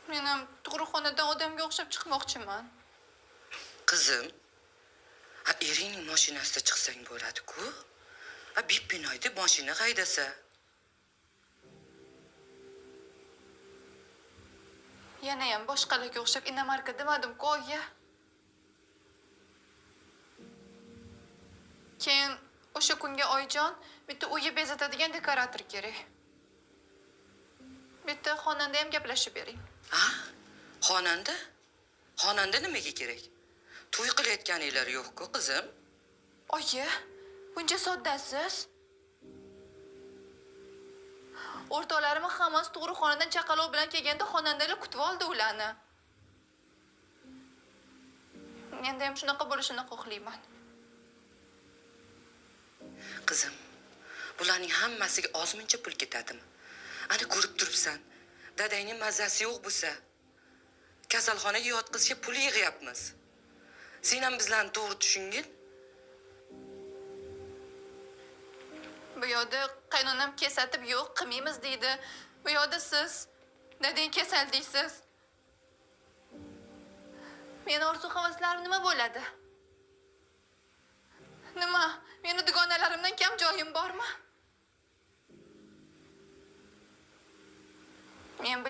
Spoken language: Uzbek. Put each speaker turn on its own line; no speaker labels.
Men ham tug'ruqxonadan odamga o'xshab chiqmoqchiman.
Qizim, eringning mashinasida chiqsang bo'ladi-ku. Bip-binoy deb mashina haydasa.
Yana ham boshqalarga o'xshab inomarka demadim-ku, oyi. Keyin o'sha kunga oyijon bitta uyga bezatadigan dekorator kerak. Bitta xonanda ham gaplashib bering.
Xonanda? Xonanda nimaga kerak? To'y qilayotganinglar yo'q-ku, qizim.
Oyi, buncha soddasiz. O'rtoqlarim hammasi tug'ruqxonadan chaqaloq bilan kelganda xonandalar kutib oldi ularni. Endi ham shunaqa bo'lishini xohlayman.
Qizim, bularning hammasiga ozmuncha pul ketadimi? Ana ko'rib turibsan, dadangning mazasi yo'q bo'lsa, kasalxonaga yotqizishga pul yig'yapmiz. Sen ham bizlarni to'g'ri tushungin.
Bu yoqda qaynonam kesatib yo'q qilmaymiz deydi. Bu yoqda siz dadang kasal deysiz. Men orzu havaslarim nima bo'ladi?